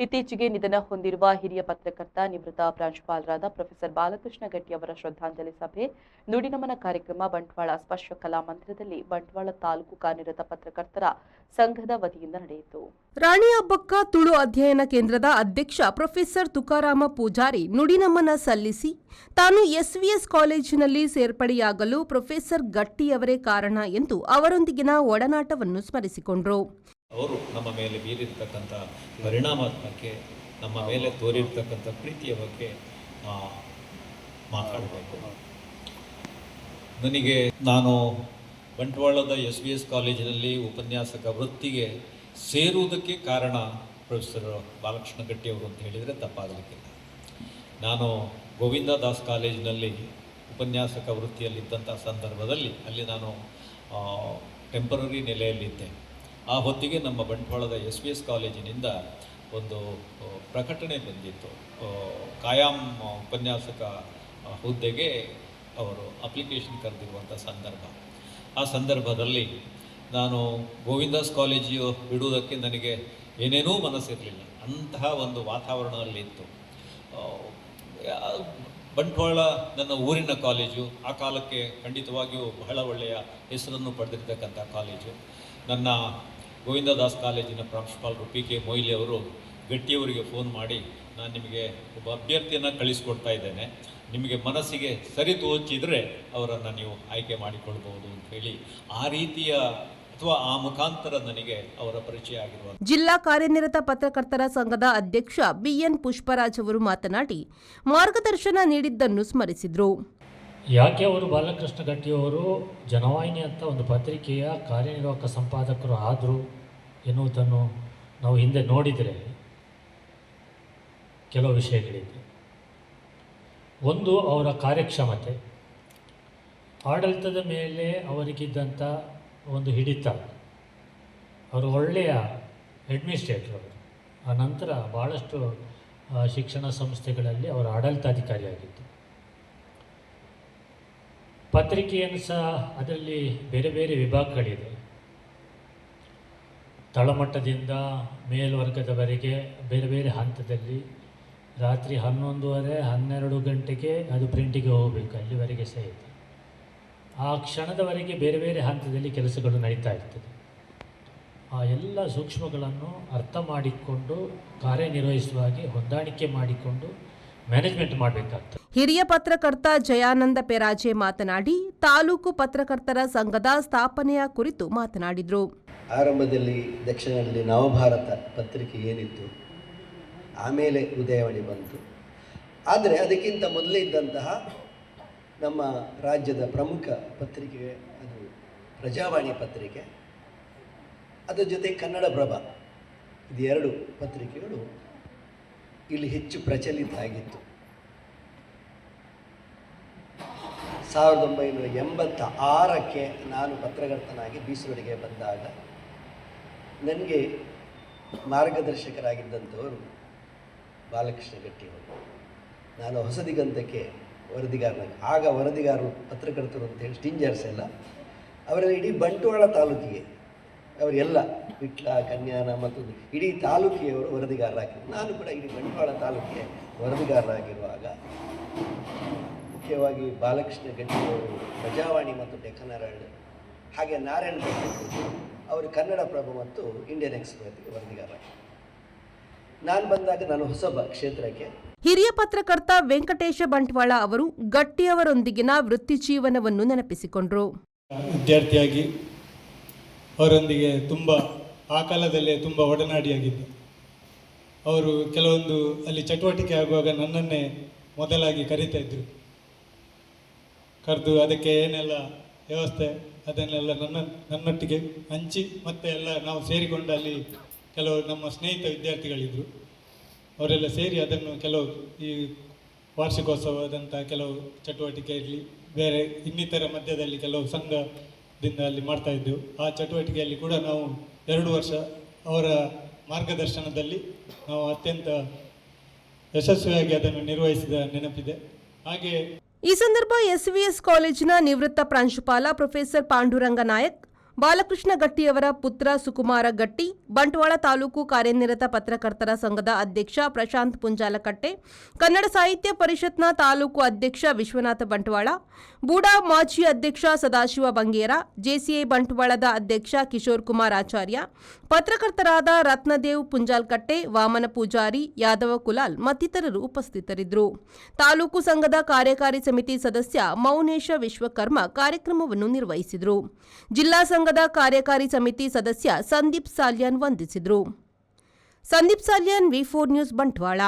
ಇತ್ತೀಚೆಗೆ ನಿಧನ ಹೊಂದಿರುವ ಹಿರಿಯ ಪತ್ರಕರ್ತ ನಿವೃತ್ತ ಪ್ರಾಂಶುಪಾಲರಾದ ಪ್ರೊಫೆಸರ್ ಬಾಲಕೃಷ್ಣ ಗಟ್ಟಿ ಅವರ ಶ್ರದ್ಧಾಂಜಲಿ ಸಭೆ ನುಡಿನಮನ ಕಾರ್ಯಕ್ರಮ ಬಂಟ್ವಾಳ ಸ್ಪರ್ಶ ಕಲಾ ಮಂದಿರದಲ್ಲಿ ಬಂಟ್ವಾಳ ತಾಲೂಕು ಕಾರ್ಯನಿರತ ಪತ್ರಕರ್ತರ ಸಂಘದ ವತಿಯಿಂದ ನಡೆಯಿತು. ರಾಣಿ ಅಬ್ಬಕ್ಕ ತುಳು ಅಧ್ಯಯನ ಕೇಂದ್ರದ ಅಧ್ಯಕ್ಷ ಪ್ರೊಫೆಸರ್ ತುಕಾರಾಮ ಪೂಜಾರಿ ನುಡಿನಮನ ಸಲ್ಲಿಸಿ ತಾನು ಎಸ್ವಿಎಸ್ ಕಾಲೇಜಿನಲ್ಲಿ ಸೇರ್ಪಡೆಯಾಗಲು ಪ್ರೊಫೆಸರ್ ಗಟ್ಟಿಯವರೇ ಕಾರಣ ಎಂದು ಅವರೊಂದಿಗಿನ ಒಡನಾಟವನ್ನು ಸ್ಮರಿಸಿಕೊಂಡರು. ಅವರು ನಮ್ಮ ಮೇಲೆ ಬೀರಿರ್ತಕ್ಕಂಥ ಪರಿಣಾಮಕ್ಕೆ, ನಮ್ಮ ಮೇಲೆ ತೋರಿರ್ತಕ್ಕಂಥ ಪ್ರೀತಿಯ ಬಗ್ಗೆ ಮಾತಾಡಬೇಕು. ನಾನು ಬಂಟ್ವಾಳದ ಎಸ್ ಕಾಲೇಜಿನಲ್ಲಿ ಉಪನ್ಯಾಸಕ ವೃತ್ತಿಗೆ ಸೇರುವುದಕ್ಕೆ ಕಾರಣ ಪ್ರೊಫೆಸರ್ ಬಾಲಕೃಷ್ಣ ಗಟ್ಟಿಯವರು ಅಂತ ಹೇಳಿದರೆ ತಪ್ಪಾಗಲಿಕ್ಕಿಲ್ಲ. ನಾನು ಗೋವಿಂದ ದಾಸ್ ಕಾಲೇಜಿನಲ್ಲಿ ಉಪನ್ಯಾಸಕ ವೃತ್ತಿಯಲ್ಲಿದ್ದಂಥ ಸಂದರ್ಭದಲ್ಲಿ ಅಲ್ಲಿ ನಾನು ಟೆಂಪರರಿ ನೆಲೆಯಲ್ಲಿದ್ದೆ. ಆ ಹೊತ್ತಿಗೆ ನಮ್ಮ ಬಂಟ್ವಾಳದ ಎಸ್ ಕಾಲೇಜಿನಿಂದ ಒಂದು ಪ್ರಕಟಣೆ ಬಂದಿತ್ತು. ಕಾಯಂ ಉಪನ್ಯಾಸಕ ಹುದ್ದೆಗೆ ಅವರು ಅಪ್ಲಿಕೇಶನ್ ಕರೆದಿರುವಂಥ ಸಂದರ್ಭ. ಆ ಸಂದರ್ಭದಲ್ಲಿ ನಾನು ಗೋವಿಂದಾಸ್ ಕಾಲೇಜು ಬಿಡುವುದಕ್ಕೆ ನನಗೆ ಏನೇನೂ ಮನಸ್ಸಿರಲಿಲ್ಲ. ಅಂತಹ ಒಂದು ವಾತಾವರಣದಲ್ಲಿ ಇತ್ತು. ಬಂಟ್ವಾಳ ನನ್ನ ಊರಿನ ಕಾಲೇಜು, ಆ ಕಾಲಕ್ಕೆ ಖಂಡಿತವಾಗಿಯೂ ಬಹಳ ಒಳ್ಳೆಯ ಹೆಸರನ್ನು ಪಡೆದಿರ್ತಕ್ಕಂಥ ಕಾಲೇಜು. ನನ್ನ ಗೋವಿಂದದಾಸ್ ಕಾಲೇಜಿನ ಪ್ರಾಂಶುಪಾಲರು PK ಮೊಯ್ಲಿ ಅವರು ಗಟ್ಟಿಯವರಿಗೆ ಫೋನ್ ಮಾಡಿ, ನಾನು ನಿಮಗೆ ಒಬ್ಬ ಅಭ್ಯರ್ಥಿಯನ್ನು ಕಳಿಸ್ಕೊಡ್ತಾ ಇದ್ದೇನೆ, ನಿಮಗೆ ಮನಸ್ಸಿಗೆ ಸರಿ ತೋಚಿದರೆ ಅವರನ್ನು ನೀವು ಆಯ್ಕೆ ಮಾಡಿಕೊಳ್ಬಹುದು ಅಂತ ಹೇಳಿ ಆ ರೀತಿಯ ಅಥವಾ ಆ ಮುಖಾಂತರ ನನಗೆ ಅವರ ಪರಿಚಯ ಆಗಿರುವ ಜಿಲ್ಲಾ ಕಾರ್ಯನಿರತ ಪತ್ರಕರ್ತರ ಸಂಘದ ಅಧ್ಯಕ್ಷ BN ಪುಷ್ಪರಾಜ್ ಅವರು ಮಾತನಾಡಿ ಮಾರ್ಗದರ್ಶನ ನೀಡಿದ್ದನ್ನು ಸ್ಮರಿಸಿದರು. ಯಾಕೆ ಅವರು ಬಾಲಕೃಷ್ಣ ಗಟ್ಟಿಯವರು ಜನವಾಹಿನಿ ಅಂತ ಒಂದು ಪತ್ರಿಕೆಯ ಕಾರ್ಯನಿರ್ವಾಹಕ ಸಂಪಾದಕರು ಆದರು ಎನ್ನುವುದನ್ನು ನಾವು ಹಿಂದೆ ನೋಡಿದರೆ ಕೆಲವು ವಿಷಯಗಳಿದೆ. ಒಂದು, ಅವರ ಕಾರ್ಯಕ್ಷಮತೆ, ಆಡಳಿತದ ಮೇಲೆ ಅವರಿಗಿದ್ದಂಥ ಒಂದು ಹಿಡಿತ. ಅವರು ಒಳ್ಳೆಯ ಅಡ್ಮಿನಿಸ್ಟ್ರೇಟರ್ ಅವರು. ಆ ನಂತರ ಭಾಳಷ್ಟು ಶಿಕ್ಷಣ ಸಂಸ್ಥೆಗಳಲ್ಲಿ ಅವರ ಆಡಳಿತಾಧಿಕಾರಿಯಾಗಿದ್ದು. ಪತ್ರಿಕೆಯನ್ನು ಸಹ ಅದರಲ್ಲಿ ಬೇರೆ ಬೇರೆ ವಿಭಾಗಗಳಿದೆ. ತಳಮಟ್ಟದಿಂದ ಮೇಲ್ವರ್ಗದವರೆಗೆ ಬೇರೆ ಬೇರೆ ಹಂತದಲ್ಲಿ ರಾತ್ರಿ 11:30-12 ಗಂಟೆಗೆ ಅದು ಪ್ರಿಂಟಿಗೆ ಹೋಗಬೇಕು, ಅಲ್ಲಿವರೆಗೆ ಸಹ ಇದೆ. ಆ ಕ್ಷಣದವರೆಗೆ ಬೇರೆ ಬೇರೆ ಹಂತದಲ್ಲಿ ಕೆಲಸಗಳು ನಡೀತಾ ಇರ್ತದೆ. ಆ ಎಲ್ಲ ಸೂಕ್ಷ್ಮಗಳನ್ನು ಅರ್ಥ ಮಾಡಿಕೊಂಡು ಕಾರ್ಯನಿರ್ವಹಿಸುವಾಗೆ ಹೊಂದಾಣಿಕೆ ಮಾಡಿಕೊಂಡು ಮ್ಯಾನೇಜ್ಮೆಂಟ್ ಮಾಡಬೇಕಾಗ್ತದೆ. ಹಿರಿಯ ಪತ್ರಕರ್ತ ಜಯಾನಂದ ಪೆರಾಜೆ ಮಾತನಾಡಿ ತಾಲೂಕು ಪತ್ರಕರ್ತರ ಸಂಘದ ಸ್ಥಾಪನೆಯ ಕುರಿತು ಮಾತನಾಡಿದರು. ಆರಂಭದಲ್ಲಿ ದಕ್ಷಿಣದಲ್ಲಿ ನವಭಾರತ ಪತ್ರಿಕೆ ಏನಿತ್ತು, ಆಮೇಲೆ ಉದಯವಾಣಿ ಬಂತು. ಆದರೆ ಅದಕ್ಕಿಂತ ಮೊದಲೇ ಇದ್ದಂತಹ ನಮ್ಮ ರಾಜ್ಯದ ಪ್ರಮುಖ ಪತ್ರಿಕೆ ಅದು ಪ್ರಜಾವಾಣಿ ಪತ್ರಿಕೆ, ಅದರ ಜೊತೆ ಕನ್ನಡಪ್ರಭ, ಇದು ಎರಡು ಪತ್ರಿಕೆಗಳು ಇಲ್ಲಿ ಹೆಚ್ಚು ಪ್ರಚಲಿತ ಆಗಿತ್ತು. 1986ಕ್ಕೆ ನಾನು ಪತ್ರಕರ್ತನಾಗಿ ಬೀಸರೊಳಗೆ ಬಂದಾಗ ನನಗೆ ಮಾರ್ಗದರ್ಶಕರಾಗಿದ್ದಂಥವರು ಬಾಲಕೃಷ್ಣ ಗಟ್ಟಿಯವರು. ನಾನು ಹೊಸದಿಗಂತಕ್ಕೆ ವರದಿಗಾರನಾಗಿ, ಆಗ ವರದಿಗಾರರು ಪತ್ರಕರ್ತರು ಅಂತೇಳಿ ಸ್ಟಿಂಜರ್ಸ್ ಎಲ್ಲ ಅವರೆಲ್ಲ ಇಡೀ ಬಂಟ್ವಾಳ ತಾಲೂಕಿಗೆ ಅವರೆಲ್ಲ ವಿಟ್ಲ, ಕನ್ಯಾನ ಮತ್ತು ಇಡೀ ತಾಲೂಕಿಯವರು ವರದಿಗಾರರಾಗಿದ್ದರು. ನಾನು ಕೂಡ ಇಡೀ ಬಂಟ್ವಾಳ ತಾಲೂಕಿಗೆ ವರದಿಗಾರರಾಗಿರುವಾಗ ಮುಖ್ಯವಾಗಿ ಬಾಲಕೃಷ್ಣ ಗಟ್ಟಿಯವರು ಪ್ರಜಾವಾಣಿ ಮತ್ತು ಡೆಕ್ಕನ್ ಹೆರಾಲ್ಡ್, ಹಾಗೆ ನಾರಾಯಣ ಭಟ್ ಅವರು ಕನ್ನಡಪ್ರಭ ಮತ್ತು ಇಂಡಿಯನ್ ಎಕ್ಸ್‌ಪ್ರೆಸ್‌ಗೆ ವರದಿಗಾರರಾಗಿದ್ದರು. ನಾನು ಬಂದಾಗ ನಾನು ಹೊಸಬ ಕ್ಷೇತ್ರಕ್ಕೆ. ಹಿರಿಯ ಪತ್ರಕರ್ತ ವೆಂಕಟೇಶ ಬಂಟ್ವಾಳ ಅವರು ಗಟ್ಟಿಯವರೊಂದಿಗಿನ ವೃತ್ತಿ ಜೀವನವನ್ನು ನೆನಪಿಸಿಕೊಂಡರು. ವಿದ್ಯಾರ್ಥಿಯಾಗಿ ಅವರೊಂದಿಗೆ ಆ ಕಾಲದಲ್ಲೇ ತುಂಬ ಒಡನಾಡಿಯಾಗಿದ್ದು. ಅವರು ಕೆಲವೊಂದು ಅಲ್ಲಿ ಚಟುವಟಿಕೆ ಆಗುವಾಗ ನನ್ನನ್ನೇ ಮೊದಲಾಗಿ ಕರೀತಾ ಇದ್ದರು. ಕರೆದು ಅದಕ್ಕೆ ಏನೆಲ್ಲ ವ್ಯವಸ್ಥೆ ಅದನ್ನೆಲ್ಲ ನನ್ನೊಟ್ಟಿಗೆ ಹಂಚಿ ಮತ್ತೆ ಎಲ್ಲ ನಾವು ಸೇರಿಕೊಂಡು ಅಲ್ಲಿ ಕೆಲವು ನಮ್ಮ ಸ್ನೇಹಿತ ವಿದ್ಯಾರ್ಥಿಗಳಿದ್ದರು, ಅವರೆಲ್ಲ ಸೇರಿ ಅದನ್ನು ಕೆಲವು ಈ ವಾರ್ಷಿಕೋತ್ಸವದಂಥ ಕೆಲವು ಚಟುವಟಿಕೆ ಇರಲಿ, ಬೇರೆ ಇನ್ನಿತರ ಮಧ್ಯದಲ್ಲಿ ಕೆಲವು ಸಂಘದಿಂದ ಅಲ್ಲಿ ಮಾಡ್ತಾಯಿದ್ದೆವು. ಆ ಚಟುವಟಿಕೆಯಲ್ಲಿ ಕೂಡ ನಾವು 2 ವರ್ಷ ಅವರ ಮಾರ್ಗದರ್ಶನದಲ್ಲಿ ನಾವು ಅತ್ಯಂತ ಯಶಸ್ವಿಯಾಗಿ ಅದನ್ನು ನಿರ್ವಹಿಸಿದ ನೆನಪಿದೆ. ಈ ಸಂದರ್ಭ ಎಸ್ವಿಎಸ್ ಕಾಲೇಜಿನ ನಿವೃತ್ತ ಪ್ರಾಂಶುಪಾಲ ಪ್ರೊಫೆಸರ್ ಪಾಂಡುರಂಗ ನಾಯಕ್, ಬಾಲಕೃಷ್ಣ ಗಟ್ಟಿಯವರ ಪುತ್ರ ಸುಕುಮಾರ ಗಟ್ಟಿ, ಬಂಟ್ವಾಳ ತಾಲೂಕು ಕಾರ್ಯನಿರತ ಪತ್ರಕರ್ತರ ಸಂಘದ ಅಧ್ಯಕ್ಷ ಪ್ರಶಾಂತ್ ಪುಂಜಾಲಕಟ್ಟೆ, ಕನ್ನಡ ಸಾಹಿತ್ಯ ಪರಿಷತ್ನ ತಾಲೂಕು ಅಧ್ಯಕ್ಷ ವಿಶ್ವನಾಥ ಬಂಟ್ವಾಳ, ಬೂಡಾ ಮಾಜಿ ಅಧ್ಯಕ್ಷ ಸದಾಶಿವ ಬಂಗೇರ, ಜೆಸಿಐ ಬಂಟ್ವಾಳದ ಅಧ್ಯಕ್ಷ ಕಿಶೋರ್ ಕುಮಾರ್ ಆಚಾರ್ಯ, ಪತ್ರಕರ್ತರಾದ ರತ್ನದೇವ್ ಪುಂಜಾಲ್ಕಟ್ಟೆ, ವಾಮನ ಪೂಜಾರಿ, ಯಾದವ ಕುಲಾಲ್ ಮತ್ತಿತರರು ಉಪಸ್ಥಿತರಿದ್ದರು. ತಾಲೂಕು ಸಂಘದ ಕಾರ್ಯಕಾರಿ ಸಮಿತಿ ಸದಸ್ಯ ಮೌನೇಶ ವಿಶ್ವಕರ್ಮ ಕಾರ್ಯಕ್ರಮವನ್ನು ನಿರ್ವಹಿಸಿದರು. ಜಿಲ್ಲಾ ಸಂಘದ ಕಾರ್ಯಕಾರಿ ಸಮಿತಿ ಸದಸ್ಯ ಸಂದೀಪ್ ಸಾಲ್ಯಾನ್ ವಂದಿಸಿದರು. ಸಂದೀಪ್ ಸಾಲ್ಯಾನ್, ವಿ4 ನ್ಯೂಸ್, ಬಂಟ್ವಾಳ.